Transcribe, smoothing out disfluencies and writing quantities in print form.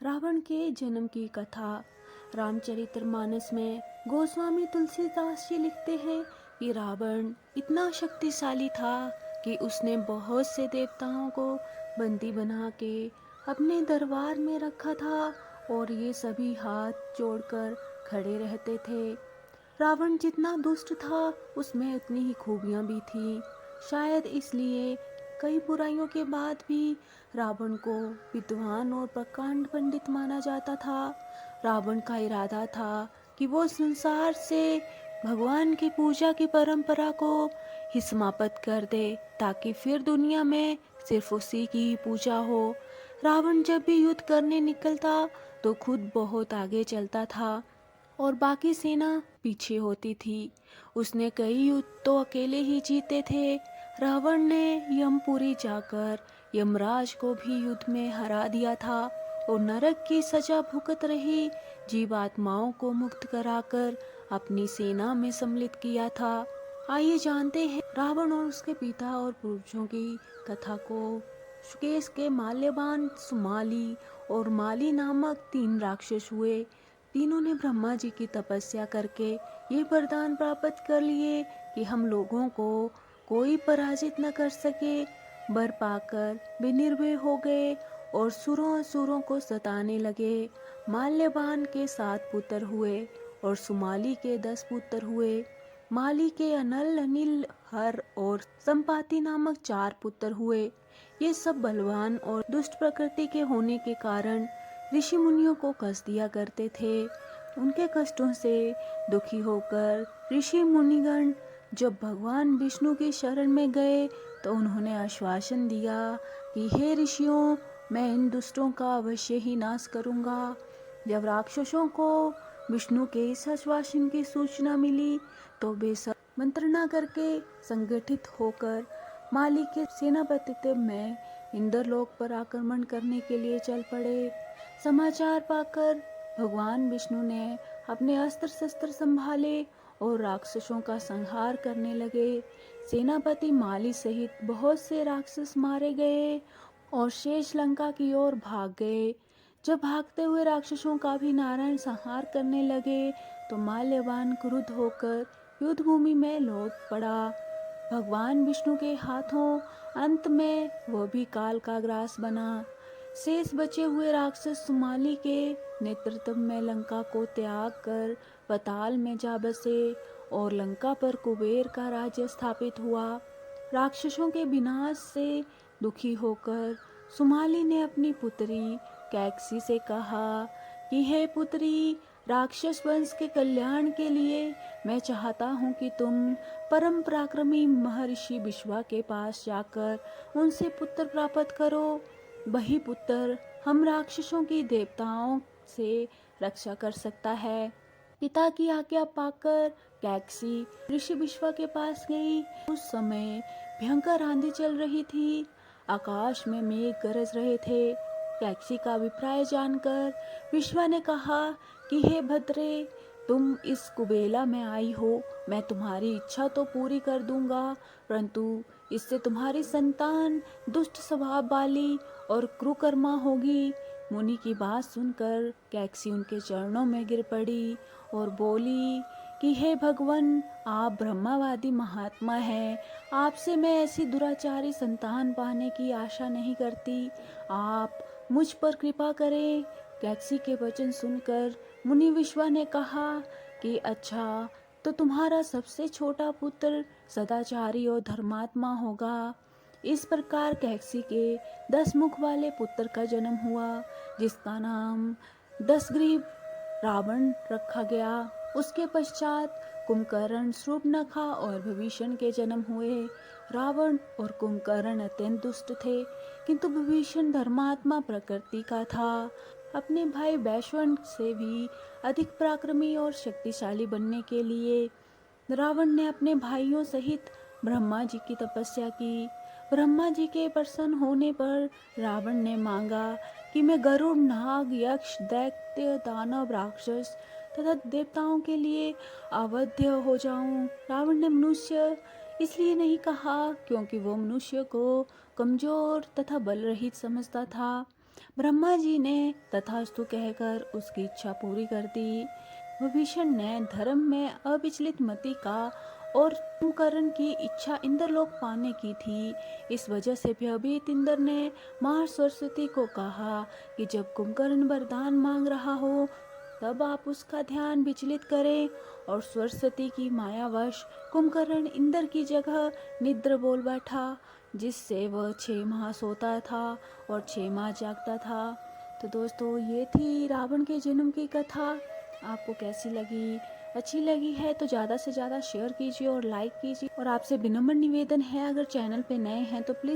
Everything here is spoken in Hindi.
रावण के जन्म की कथा। रामचरितमानस में गोस्वामी तुलसीदास जी लिखते हैं कि रावण इतना शक्तिशाली था कि उसने बहुत से देवताओं को बंदी बना के अपने दरबार में रखा था और ये सभी हाथ जोड़कर खड़े रहते थे। रावण जितना दुष्ट था उसमें उतनी ही खूबियां भी थी। शायद इसलिए कई बुराइयों के बाद भी रावण को विद्वान और प्रकांड पंडित माना जाता था। रावण का इरादा था कि वो संसार से भगवान की पूजा की परंपरा को ही समाप्त कर दे ताकि फिर दुनिया में सिर्फ उसी की ही पूजा हो। रावण जब भी युद्ध करने निकलता तो खुद बहुत आगे चलता था और बाकी सेना पीछे होती थी। उसने कई युद्ध तो अकेले ही जीते थे। रावण ने यमपुरी जाकर यमराज को भी युद्ध में हरा दिया था और नरक की सजा भुगत रही जीवात्माओं को मुक्त कराकर अपनी सेना में सम्मिलित किया था। आइए जानते हैं रावण और उसके पिता और पूर्वजों की कथा को। सुकेश के माल्यवान, सुमाली और माली नामक 3 राक्षस हुए। तीनों ने ब्रह्मा जी की तपस्या करके ये वरदान प्राप्त कर लिए कि हम लोगों को कोई पराजित न कर सके। वर पाकर वे निर्भय हो गए और सुरों असुरों को सताने लगे। माल्यवान के 7 पुत्र हुए और सुमाली के 10 पुत्र हुए। माली के अनल, अनिल, हर और संपाति नामक 4 पुत्र हुए। ये सब बलवान और दुष्ट प्रकृति के होने के कारण ऋषि मुनियों को कष्ट दिया करते थे। उनके कष्टों से दुखी होकर ऋषि मुनिगण जब भगवान विष्णु की शरण में गए तो उन्होंने आश्वासन दिया कि हे ऋषियों, मैं इन दुष्टों का अवश्य ही नाश करूंगा। जब राक्षसों को विष्णु के इस आश्वासन की सूचना मिली तो वे सब मंत्रणा करके संगठित होकर माली के सेनापतित्व में इंद्रलोक पर आक्रमण करने के लिए चल पड़े। समाचार पाकर भगवान विष्णु ने अपने अस्त्र शस्त्र संभाले और राक्षसों का संहार करने लगे। सेनापति माली सहित बहुत से राक्षस मारे गए और शेष लंका की ओर भाग गए। जब भागते हुए राक्षसों का भी नारायण संहार करने लगे तो माल्यवान क्रुद्ध होकर युद्ध भूमि में लौट पड़ा। भगवान विष्णु के हाथों अंत में वो भी काल का ग्रास बना। शेष बचे हुए राक्षस सुमाली के नेतृत्व में लंका को त्याग कर पाताल में जा बसे और लंका पर कुबेर का राज्य स्थापित हुआ। राक्षसों के विनाश से दुखी होकर सुमाली ने अपनी पुत्री कैकसी से कहा कि हे पुत्री, राक्षस वंश के कल्याण के लिए मैं चाहता हूँ कि तुम परम पराक्रमी महर्षि विश्वा के पास जाकर उनसे पुत्र प्राप्त करो। वही पुत्र हम राक्षसों की देवताओं से रक्षा कर सकता है। पिता की आज्ञा पाकर कैकसी ऋषि विश्वा के पास गई। उस समय भयंकर आंधी चल रही थी। आकाश में मेघ गरज रहे थे। कैकसी का अभिप्राय जानकर विश्वा ने कहा कि हे भद्रे, तुम इस कुबेला में आई हो, मैं तुम्हारी इच्छा तो पूरी कर दूंगा, परंतु इससे तुम्हारी संतान दुष्ट स्वभाव वाली और कुकर्मा होगी। मुनि की बात सुनकर कैकसी उनके चरणों में गिर पड़ी और बोली कि हे भगवान, आप ब्रह्मवादी महात्मा हैं। आपसे मैं ऐसी दुराचारी संतान पाने की आशा नहीं करती। आप मुझ पर कृपा करें। कैकसी के वचन सुनकर मुनि विश्वा ने कहा कि अच्छा, तो तुम्हारा सबसे छोटा पुत्र सदाचारी और धर्मात्मा होगा। इस प्रकार कैकसी के 10 मुख वाले पुत्र का जन्म हुआ, जिसका नाम दशग्रीव रावण रखा गया। उसके पश्चात कुंभकर्ण, शूर्पणखा और विभीषण के जन्म हुए। रावण और कुंभकर्ण अत्यंत दुष्ट थे, किंतु विभीषण धर्मात्मा प्रकृति का था। अपने भाई वैश्वानर से भी अधिक पराक्रमी और शक्तिशाली बनने के लिए रावण ने अपने भाइयों सहित ब्रह्मा जी की तपस्या की। ब्रह्मा जी के प्रसन्न होने पर रावण ने मांगा कि मैं गरुड़, नाग, यक्ष, दैत्य, दानव, राक्षस तथा देवताओं के लिए अवध्य हो जाऊं। रावण ने मनुष्य इसलिए नहीं कहा क्योंकि वो मनुष्य को कमजोर तथा बल रहित समझता था। ब्रह्मा जी ने तथास्तु कहकर उसकी इच्छा पूरी कर दी। विभीषण ने धर्म में अविचलित मति का और कुंभकर्ण की इच्छा इंद्रलोक पाने की थी। इस वजह से भयभीत इंद्र ने मां सरस्वती को कहा कि जब कुंभकर्ण वरदान मांग रहा हो तब आप उसका ध्यान विचलित करें। और सरस्वती की मायावश कुंभकर्ण इंद्र की जगह निद्र बोल बैठा, जिससे वह 6 माह सोता था और 6 माह जागता था। तो दोस्तों, ये थी रावण के जन्म की कथा। आपको कैसी लगी? अच्छी लगी है तो ज़्यादा से ज़्यादा शेयर कीजिए और लाइक कीजिए। और आपसे विनम्र निवेदन है, अगर चैनल पे नए हैं तो प्लीज़